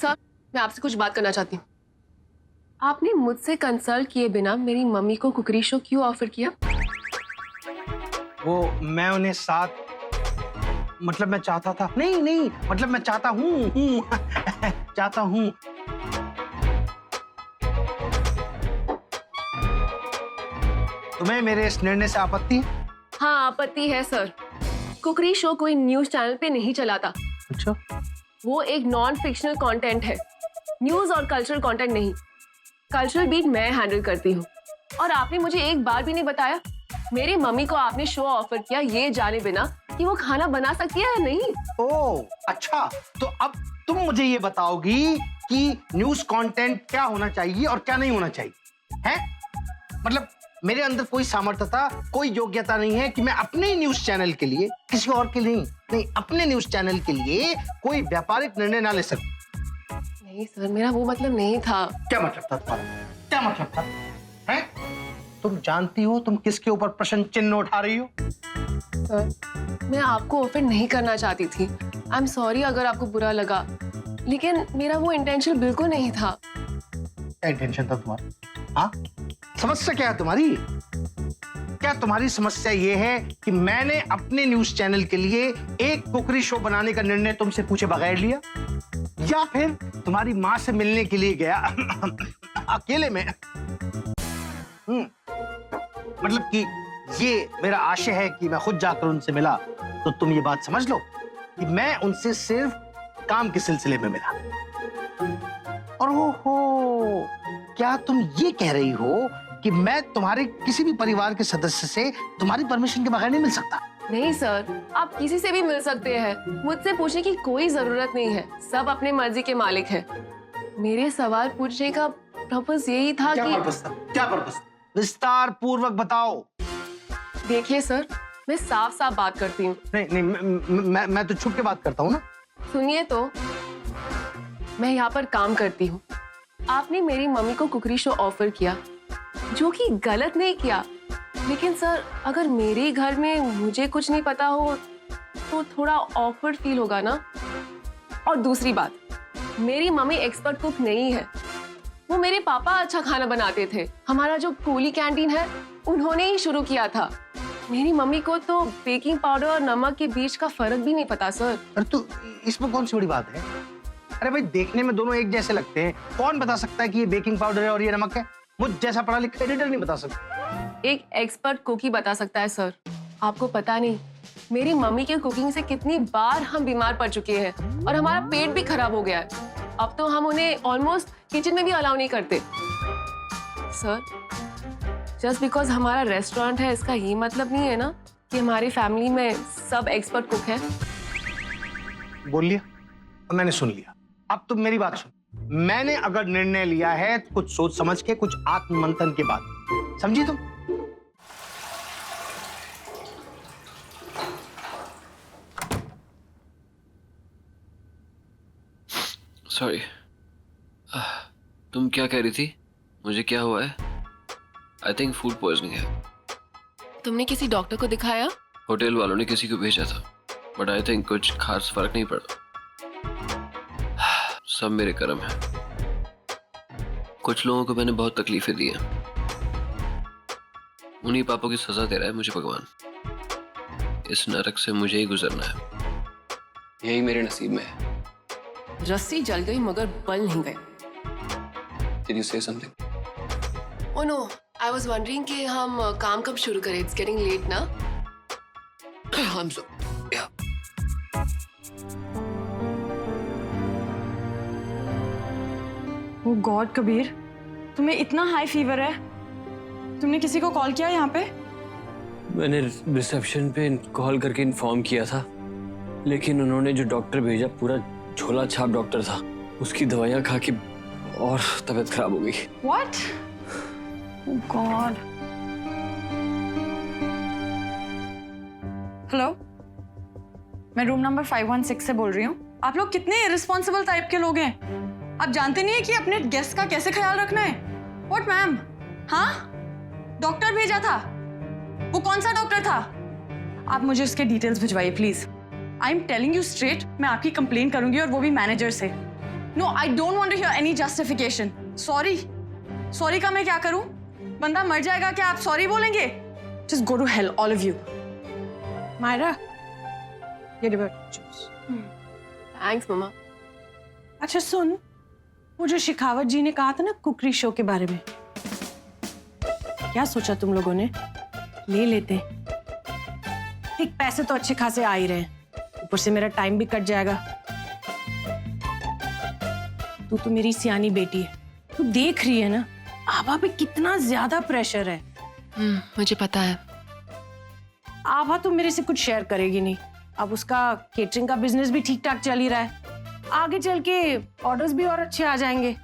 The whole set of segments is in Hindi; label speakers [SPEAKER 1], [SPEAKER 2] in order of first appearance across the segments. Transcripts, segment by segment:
[SPEAKER 1] सर, मैं आपसे कुछ बात करना चाहती हूँ। आपने मुझसे कंसल्ट किए बिना मेरी मम्मी को कुकरी शो क्यों ऑफर किया?
[SPEAKER 2] वो मैं उन्हें साथ, मतलब मैं चाहता था, नहीं मतलब मैं चाहता हूँ चाहता हूँ। तुम्हें मेरे इस निर्णय से आपत्ति है?
[SPEAKER 1] हाँ, आपत्ति है सर। कुकरी शो कोई न्यूज चैनल पे नहीं चलाता।
[SPEAKER 2] अच्छा,
[SPEAKER 1] वो एक नॉन फिक्शनल कंटेंट है, न्यूज और कल्चरल कंटेंट नहीं। कल्चरल बीट मैं हैंडल करती हूँ। और आपने मुझे एक बार भी नहीं बताया मेरी मम्मी को आपने शो ऑफर किया ये जाने बिना कि वो खाना बना सकती है या नहीं।
[SPEAKER 2] ओह अच्छा, तो अब तुम मुझे ये बताओगी कि न्यूज कंटेंट क्या होना चाहिए और क्या नहीं होना चाहिए है? मतलब मेरे अंदर कोई सामर्थ्यता, कोई योग्यता नहीं है कि मैं अपने न्यूज चैनल के लिए, किसी और के लिए नहीं, अपने न्यूज चैनल के लिए कोई व्यापारिक निर्णय ना ले सकूं।
[SPEAKER 1] नहीं सर, मेरा वो मतलब नहीं था।
[SPEAKER 2] क्या मतलब था तुम्हारा? क्या मतलब था? हैं? तुम जानती हो तुम किसके ऊपर प्रश्न चिन्ह उठा रही हो?
[SPEAKER 1] सर, मैं आपको ऑफर नहीं करना चाहती थी। आई एम सॉरी अगर आपको बुरा लगा, लेकिन मेरा वो इंटेंशन बिल्कुल नहीं था।
[SPEAKER 2] क्या इंटेंशन था तुम्हारा? हाँ? समस्या क्या है तुम्हारी? क्या तुम्हारी समस्या ये है कि मैंने अपने न्यूज चैनल के लिए एक कुकरी शो बनाने का निर्णय तुमसे पूछे बगैर लिया, या फिर तुम्हारी माँ से मिलने के लिए गया अकेले में? मतलब कि ये मेरा आशय है कि मैं खुद जाकर उनसे मिला, तो तुम ये बात समझ लो कि मैं उनसे सिर्फ काम के सिलसिले में मिला। और हो, क्या तुम ये कह रही हो कि मैं तुम्हारे किसी भी परिवार के सदस्य से तुम्हारी परमिशन के बगैर नहीं मिल सकता?
[SPEAKER 1] नहीं सर, आप किसी से भी मिल सकते हैं। मुझसे पूछने की कोई जरूरत नहीं है। सब अपने मर्जी के मालिक हैं। मेरे सवाल पूछने का पर्पस यही था
[SPEAKER 2] क्या
[SPEAKER 1] कि
[SPEAKER 2] पर्पस था? क्या पर्पस था? विस्तार पूर्वक बताओ।
[SPEAKER 1] देखिए सर, मैं साफ साफ बात करती हूँ।
[SPEAKER 2] नहीं, मैं तो छुप के बात करता हूँ ना।
[SPEAKER 1] सुनिए तो, मैं यहाँ पर काम करती हूँ। आपने मेरी मम्मी को कुकरी शो ऑफर किया, जो कि गलत नहीं किया, लेकिन सर अगर मेरे घर में मुझे कुछ नहीं पता हो तो थोड़ा ऑकवर्ड फील होगा ना। और दूसरी बात, मेरी मम्मी एक्सपर्ट कुक नहीं है। वो मेरे पापा अच्छा खाना बनाते थे। हमारा जो कूली कैंटीन है उन्होंने ही शुरू किया था। मेरी मम्मी को तो बेकिंग पाउडर और नमक के बीच का फर्क भी नहीं पता सर।
[SPEAKER 2] अरे तो इसमें कौन सी बड़ी बात है? अरे भाई, देखने में दोनों एक जैसे लगते हैं। कौन बता सकता है कि ये बेकिंग पाउडर है और ये नमक है? मुझ जैसा पढ़ा लिखा एडिटर नहीं बता सकता।
[SPEAKER 1] एक एक्सपर्ट कुक ही बता सकता है सर। आपको पता नहीं मेरी मम्मी की कुकिंग से कितनी बार हम बीमार पड़ चुके हैं और हमारा पेट भी खराब हो गया है। अब तो हम उन्हें ऑलमोस्ट किचन में भी अलाउ नहीं करते। सर, जस्ट बिकॉज हमारा रेस्टोरेंट है इसका ये मतलब नहीं है ना कि हमारी फैमिली में सब एक्सपर्ट कुक है।
[SPEAKER 2] बोल लिया, मैंने सुन लिया। अब तुम मेरी बात सुन। मैंने अगर निर्णय लिया है तो कुछ सोच समझ के, कुछ आत्ममंथन के बाद, समझी तुम?
[SPEAKER 3] सॉरी, तुम क्या कह रही थी? मुझे क्या हुआ है? आई थिंक फूड पॉइजनिंग है।
[SPEAKER 1] तुमने किसी डॉक्टर को दिखाया?
[SPEAKER 3] होटल वालों ने किसी को भेजा था, बट आई थिंक कुछ खास फर्क नहीं पड़ा। सब मेरे कर्म है। कुछ लोगों को मैंने बहुत तकलीफें दी हैं। उन्हीं पापों की सजा दे रहा है मुझे भगवान। इस नरक से मुझे ही गुजरना है, यही मेरे नसीब में है।
[SPEAKER 1] रस्सी जल गई मगर बल नहीं गए।
[SPEAKER 3] Did you say something?
[SPEAKER 1] Oh no, I was wondering कि हम काम कब शुरू करें? It's getting late ना?
[SPEAKER 3] I'm so yeah.
[SPEAKER 4] Oh God, Kabir, तुम्हें इतना हाई फीवर है? तुमने किसी को कॉल किया यहाँ पे?
[SPEAKER 3] मैंने रिसेप्शन पे कॉल करके इन्फॉर्म किया था, लेकिन उन्होंने जो डॉक्टर भेजा पूरा झोला छाप डॉक्टर था। उसकी दवाइयाँ खा के और तबीयत खराब हो गई।
[SPEAKER 4] What? Oh God. हेलो, मैं रूम नंबर 516 से बोल रही हूँ। आप लोग कितने इररिस्पॉन्सिबल टाइप के लोग हैं? आप जानते नहीं है कि अपने गेस्ट का कैसे ख्याल रखना है? What ma'am? हाँ? डॉक्टर भेजा था? वो कौन सा डॉक्टर था? आप मुझे उसके डिटेल्स भिजवाइए please. I am telling you straight, मैं आपकी कंप्लेन करूंगी और वो भी मैनेजर से। No I don't want to hear any justification. Sorry. Sorry का मैं क्या करूं? बंदा मर जाएगा क्या आप सॉरी बोलेंगे? Just go to hell all of you.
[SPEAKER 5] Myra, ये जूस.
[SPEAKER 1] थैंक्स मम्मा.
[SPEAKER 5] अच्छा सुन, वो जो शिखावत जी ने कहा था ना कुकरी शो के बारे में, क्या सोचा तुम लोगों ने? ले लेते. ठीक, पैसे तो अच्छे खासे आ ही रहे हैं, ऊपर से मेरा टाइम भी कट जाएगा. तू तो मेरी सियानी बेटी है, तू देख रही है ना आभा पे कितना ज्यादा प्रेशर है.
[SPEAKER 1] मुझे पता है.
[SPEAKER 5] आभा तो मेरे से कुछ शेयर करेगी नहीं. अब उसका केटरिंग का बिजनेस भी ठीक ठाक चल ही रहा है, आगे चल के ऑर्डर्स भी और अच्छे आ जाएंगे.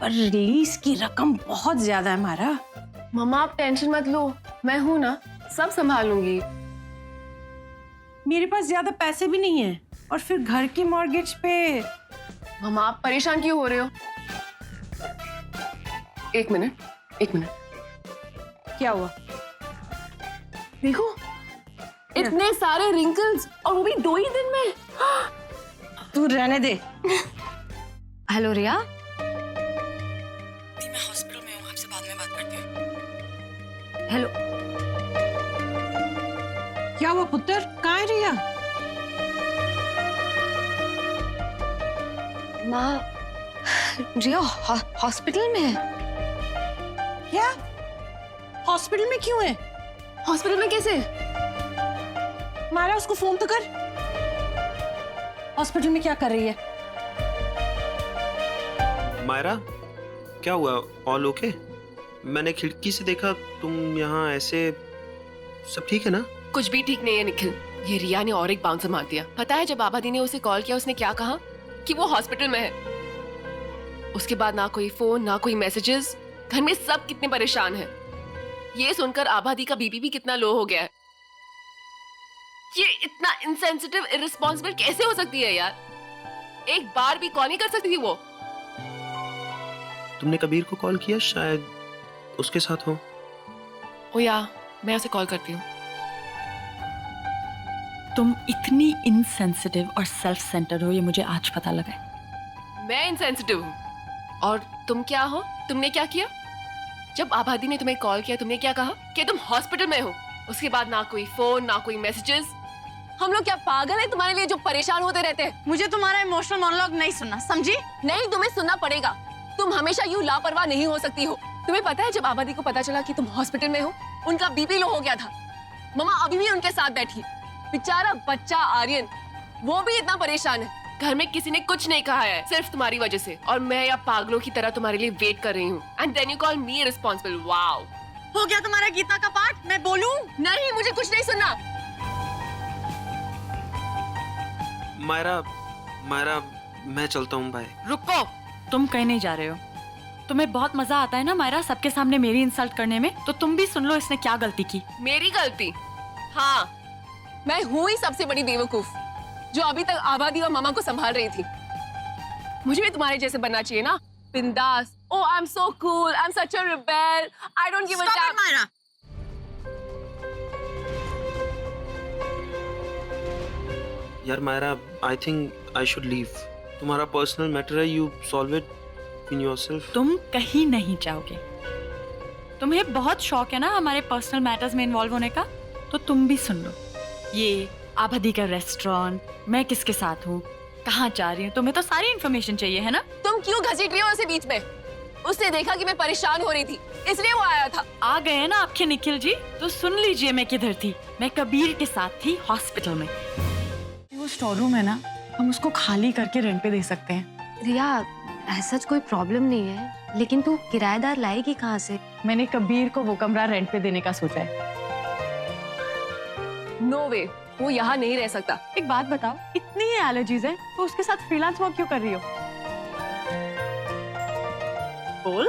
[SPEAKER 5] पर रिलीज की रकम बहुत ज्यादा है हमारा.
[SPEAKER 1] मम्मा आप टेंशन मत लो, मैं हूं ना, सब संभाल लूंगी.
[SPEAKER 5] मेरे पास ज्यादा पैसे भी नहीं है, और फिर घर की मॉर्गेज पे.
[SPEAKER 1] मम्मा आप परेशान क्यों हो रहे हो? एक मिनट.
[SPEAKER 5] क्या हुआ?
[SPEAKER 1] देखो, इतने सारे रिंकल्स, और वो भी 2 ही दिन में.
[SPEAKER 5] तू रहने दे.
[SPEAKER 4] हेलो रिया.
[SPEAKER 5] मैं हॉस्पिटल में हूँ, आपसे बाद में बात करती हूँ.
[SPEAKER 4] हेलो.
[SPEAKER 5] क्या हुआ पुत्र, कहाँ है रिया?
[SPEAKER 4] माँ, रिया हॉस्पिटल में है.
[SPEAKER 5] क्या? हॉस्पिटल में क्यों है?
[SPEAKER 1] हॉस्पिटल में कैसे?
[SPEAKER 5] मारा, उसको फोन तो कर. हॉस्पिटल में क्या कर रही है?
[SPEAKER 6] मायरा, क्या हुआ? All okay? मैंने खिड़की से देखा तुम यहाँ ऐसे. सब ठीक है ना?
[SPEAKER 1] कुछ भी ठीक नहीं है निखिल. ये रिया ने और एक बाउंसर मार दिया. पता है जब आबादी ने उसे कॉल किया उसने क्या कहा? कि वो हॉस्पिटल में है. उसके बाद ना कोई फोन ना कोई मैसेजेस. घर में सब कितने परेशान हैं. ये सुनकर आबादी का बीपी भी कितना लो हो गया है. ये इतना इनसेंसिटिव इररिस्पॉन्सिबल कैसे हो सकती है यार? एक बार भी कॉल नहीं कर सकती थी वो?
[SPEAKER 6] तुमने कबीर को कॉल किया? शायद उसके साथ हो.
[SPEAKER 1] ओ या, मैं उसे कॉल करती हूँ.
[SPEAKER 7] तुम इतनी इनसेंसिटिव और सेल्फ सेंटर्ड हो, ये मुझे आज पता लगा है.
[SPEAKER 1] मैं इनसेंसिटिव हूँ और तुम क्या हो? तुमने क्या किया? जब आबादी ने तुम्हें कॉल किया तुमने क्या कहा? कि तुम हॉस्पिटल में हो. उसके बाद ना कोई फोन ना कोई मैसेजेस. हम लोग क्या पागल हैं तुम्हारे लिए जो परेशान होते रहते हैं?
[SPEAKER 4] मुझे तुम्हारा इमोशनल मोनोलॉग नहीं सुनना, समझी?
[SPEAKER 1] नहीं, तुम्हें सुनना पड़ेगा. तुम हमेशा यूं लापरवाह नहीं हो सकती हो. तुम्हें पता है जब आबादी को पता चला कि तुम हॉस्पिटल में हो, उनका बीपी लो हो गया था. मम्मा अभी भी उनके साथ बैठी. बेचारा बच्चा आर्यन, वो भी इतना परेशान है. घर में किसी ने कुछ नहीं कहा है, सिर्फ तुम्हारी वजह से. और मैं या पागलों की तरह तुम्हारे लिए वेट कर रही हूँ. And then you call me responsible. Wow,
[SPEAKER 4] हो गया तुम्हारा गीता का पाठ? मैं बोलूं?
[SPEAKER 1] नहीं, मुझे कुछ नहीं सुनना.
[SPEAKER 6] मायरा, मैं चलता हूँ. बाय.
[SPEAKER 7] रुको, तुम कहीं नहीं जा रहे हो. तुम्हें बहुत मजा आता है ना मायरा सबके सामने मेरी इंसल्ट करने में, तो तुम भी सुन लो इसने क्या गलती की.
[SPEAKER 1] मेरी गलती? हाँ, मैं हूँ ही सबसे बड़ी बेवकूफ जो अभी तक आबादी और मामा को संभाल रही थी. मुझे भी तुम्हारे जैसे बनना चाहिए ना, बिंदास. Oh, I'm so cool. I'm such a rebel. I don't give a
[SPEAKER 4] Stop
[SPEAKER 1] damn.
[SPEAKER 4] it, Myra.
[SPEAKER 6] यार Myra, I think I should leave. तुम्हारा पर्सनल मैटर है, you solve it in yourself.
[SPEAKER 7] तुम कहीं नहीं जाओगे. तुम्हें बहुत शौक है ना हमारे पर्सनल मैटर्स में इन्वॉल्व होने का, तो तुम भी सुन लो. ये आबादी का रेस्टोरेंट, मैं किसके साथ हूँ, कहाँ जा रही हूँ, तुम्हें तो सारी इन्फॉर्मेशन चाहिए है ना.
[SPEAKER 1] तुम क्यों घसीट रही हो उसे बीच में? उसने देखा कि मैं परेशान हो रही थी, इसलिए वो आया था.
[SPEAKER 7] आ गए ना आपके निखिल जी, तो सुन लीजिए मैं किधर थी. मैं कबीर के साथ थी हॉस्पिटल में.
[SPEAKER 4] वो स्टोर रूम है ना, हम उसको खाली करके रेंट पे दे सकते हैं.
[SPEAKER 8] रिया, ऐसा कोई प्रॉब्लम नहीं है, लेकिन तू किराएदार लाएगी कहाँ से?
[SPEAKER 4] मैंने कबीर को वो कमरा रेंट पे देने का सोचा है.
[SPEAKER 1] नो वे, वो यहाँ नहीं रह सकता.
[SPEAKER 4] एक बात बताओ, इतनी ही एलर्जीज है तो उसके साथ फ्रीलांस वर्क क्यों कर रही हो?
[SPEAKER 7] बोल.